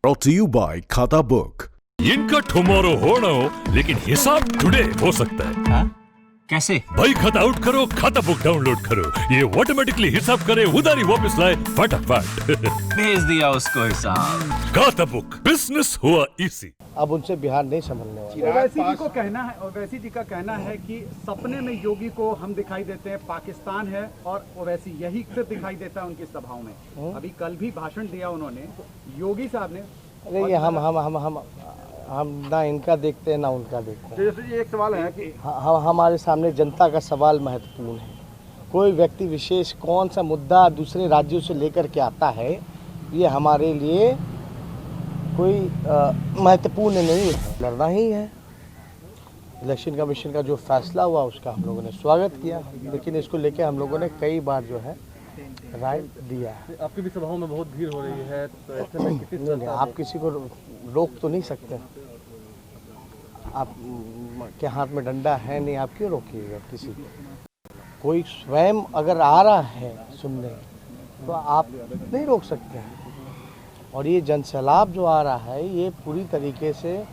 Brought to you by खाता book. इनका tomorrow होना हो लेकिन हिसाब टुडे हो सकता है। हाँ? कैसे? भाई खाता आउट करो, खाता बुक डाउनलोड करो, ये ऑटोमेटिकली हिसाब करे, उधारी वापस लाए फटाफट। भेज दिया उसको हिसाब। खाता बुक, बिजनेस हुआ इजी। अब उनसे बिहार नहीं संभलने वाला। ओवैसी जी का कहना है कि सपने में योगी को हम दिखाई देते हैं, पाकिस्तान है और ओवैसी यही सिर्फ दिखाई देता है उनकी सभाओं में। अभी कल भी भाषण दिया उन्होंने, योगी साहब ने। अरे ये हम ना इनका देखते हैं ना उनका देखते हैं। जैसे ये एक सवाल है कि हमारे सामने जनता का सवाल महत्वपूर्ण है। कोई व्यक्ति विशेष कौन सा मुद्दा दूसरे राज्यों से लेकर के आता है, ये हमारे लिए कोई महत्वपूर्ण नहीं है। लड़ना ही है। इलेक्शन कमीशन का जो फैसला हुआ उसका हम लोगों ने स्वागत किया, लेकिन इसको लेके हम लोगों ने कई बार जो है राय दिया है। आपकी भी सभाओं में बहुत भीड़ हो रही है, तो ऐसे में नहीं, आप किसी को रोक तो नहीं सकते। आप के हाथ में डंडा है नहीं, आप क्यों रोकिएगा किसी को? कोई स्वयं अगर आ रहा है सुनने तो आप नहीं रोक सकते हैं। और ये जनसैलाब जो आ रहा है ये पूरी तरीके से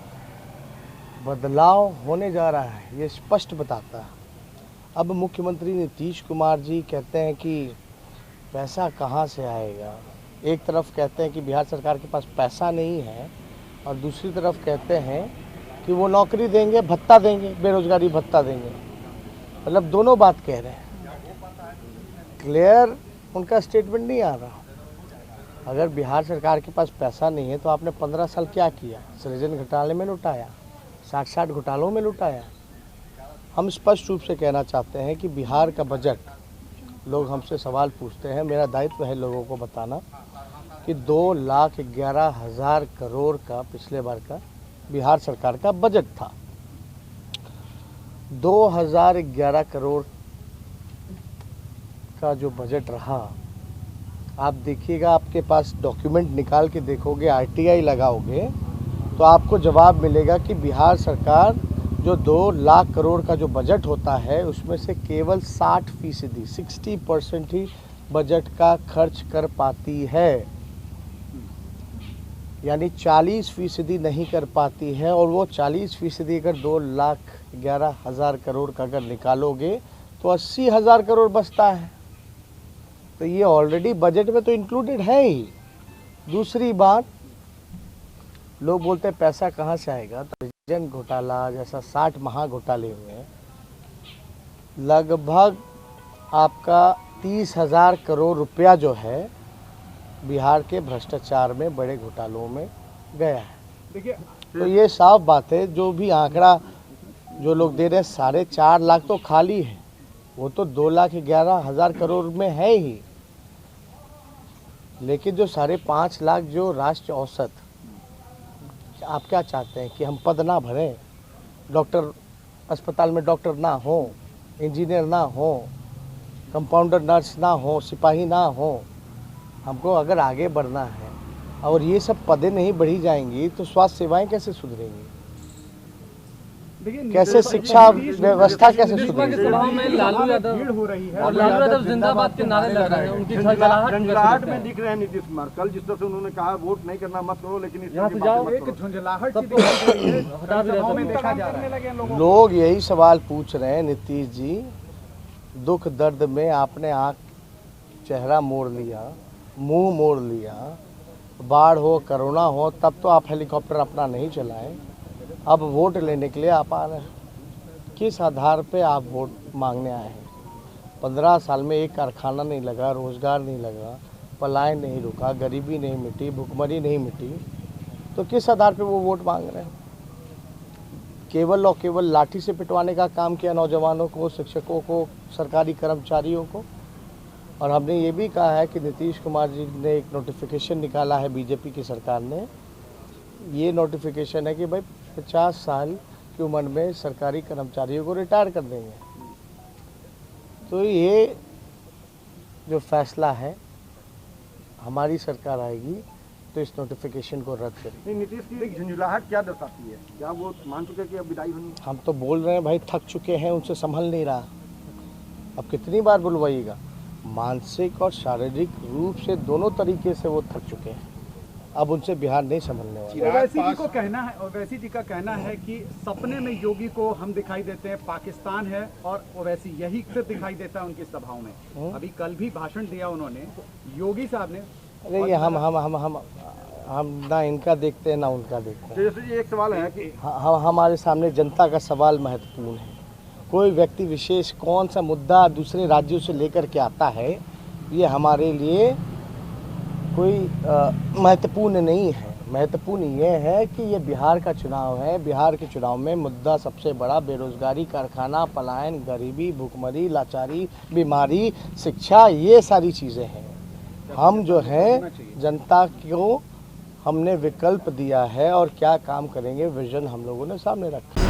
बदलाव होने जा रहा है, ये स्पष्ट बताता है। अब मुख्यमंत्री नीतीश कुमार जी कहते हैं कि पैसा कहाँ से आएगा। एक तरफ कहते हैं कि बिहार सरकार के पास पैसा नहीं है और दूसरी तरफ कहते हैं कि वो नौकरी देंगे, भत्ता देंगे, बेरोजगारी भत्ता देंगे। मतलब दोनों बात कह रहे हैं, क्लियर उनका स्टेटमेंट नहीं आ रहा। अगर बिहार सरकार के पास पैसा नहीं है तो आपने 15 साल क्या किया? सृजन घोटाले में लुटाया, 60 घोटालों में लुटाया। हम स्पष्ट रूप से कहना चाहते हैं कि बिहार का बजट, लोग हमसे सवाल पूछते हैं, मेरा दायित्व है लोगों को बताना कि 2,11,000 करोड़ का पिछले बार का बिहार सरकार का बजट था। 2011 करोड़ का जो बजट रहा, आप देखिएगा, आपके पास डॉक्यूमेंट निकाल के देखोगे, आरटीआई लगाओगे तो आपको जवाब मिलेगा कि बिहार सरकार जो 2 लाख करोड़ का जो बजट होता है उसमें से केवल 60% 60% ही बजट का खर्च कर पाती है, यानी 40% नहीं कर पाती है। और वो 40% अगर 2,11,000 करोड़ का अगर निकालोगे तो 80,000 करोड़ बचता है। तो ये ऑलरेडी बजट में तो इंक्लूडेड है ही। दूसरी बात, लोग बोलते हैं पैसा कहाँ से आएगा, तो सृजन घोटाला जैसा 60 महा घोटाले हुए, लगभग आपका 30,000 करोड़ रुपया जो है बिहार के भ्रष्टाचार में, बड़े घोटालों में गया है। देखिए, तो ये साफ बात है, जो भी आंकड़ा जो लोग दे रहे हैं 4.5 लाख तो खाली है, वो तो 2,11,000 करोड़ में है ही। लेकिन जो 5.5 लाख जो राष्ट्रीय औसत, आप क्या चाहते हैं कि हम पद ना भरें, डॉक्टर अस्पताल में डॉक्टर ना हो, इंजीनियर ना हो, कंपाउंडर नर्स ना हो, सिपाही ना हो? हमको अगर आगे बढ़ना है और ये सब पदें नहीं बढ़ी जाएंगी तो स्वास्थ्य सेवाएं कैसे सुधरेंगी? कैसे शिक्षा व्यवस्था कैसे सुधरेगी? लालू यादव भीड़ हो रही है और लालू यादव जिंदाबाद के नारे लग रहे हैं। उनकी झुंझलाहट में दिख रहे हैं नीतीश कुमार। कल जिस तरह से उन्होंने कहा वोट नहीं करना मत करो, लेकिन यहाँ से जाओ, एक झुंझलाहट सी दिख रही है, सभाओं में देखा जा रहा है। लोग यही सवाल पूछ रहे हैं, नीतीश जी, दुख दर्द में आपने आँख, चेहरा मोड़ लिया, मुंह मोड़ लिया, बाढ़ हो, कोरोना हो, तब तो आप हेलीकॉप्टर अपना नहीं चलाएं। अब वोट लेने के लिए आप आ रहे हैं। किस आधार पे आप वोट मांगने आए हैं? 15 साल में एक कारखाना नहीं लगा, रोजगार नहीं लगा, पलायन नहीं रुका, गरीबी नहीं मिटी, भुखमरी नहीं मिटी, तो किस आधार पे वो वोट मांग रहे हैं? केवल और केवल लाठी से पिटवाने का काम किया नौजवानों को, शिक्षकों को, सरकारी कर्मचारियों को। और हमने ये भी कहा है कि नीतीश कुमार जी ने एक नोटिफिकेशन निकाला है, बीजेपी की सरकार ने। ये नोटिफिकेशन है कि भाई 50 साल की उम्र में सरकारी कर्मचारियों को रिटायर कर देंगे। तो ये जो फैसला है, हमारी सरकार आएगी तो इस नोटिफिकेशन को रद्द करेगी। नीतीश की एक झुंझलाहट क्या दर्शाती है? क्या वो मान चुके कि अब विदाई होनी? हम तो बोल रहे हैं भाई, थक चुके हैं, उनसे संभल नहीं रहा। अब कितनी बार बुलवाइएगा? मानसिक और शारीरिक रूप से दोनों तरीके से वो थक चुके हैं। अब उनसे बिहार नहीं संभलने वाला। ओवैसी जी को कहना है, ओवैसी जी का कहना है कि सपने में योगी को हम दिखाई देते हैं, पाकिस्तान है, और ओवैसी यही फिर दिखाई देता है उनकी सभाओं में। अभी कल भी भाषण दिया उन्होंने, योगी साहब ने। अरे ये हम ना इनका देखते हैं ना उनका देखते हैं। जैसे एक सवाल है कि हमारे सामने जनता का सवाल महत्वपूर्ण है। कोई व्यक्ति विशेष कौन सा मुद्दा दूसरे राज्यों से लेकर के आता है, ये हमारे लिए कोई महत्वपूर्ण नहीं है। महत्वपूर्ण ये है कि ये बिहार का चुनाव है। बिहार के चुनाव में मुद्दा सबसे बड़ा बेरोजगारी, कारखाना, पलायन, गरीबी, भूखमरी, लाचारी, बीमारी, शिक्षा, ये सारी चीज़ें हैं। हम जो है जनता को हमने विकल्प दिया है और क्या काम करेंगे, विजन हम लोगों ने सामने रखा।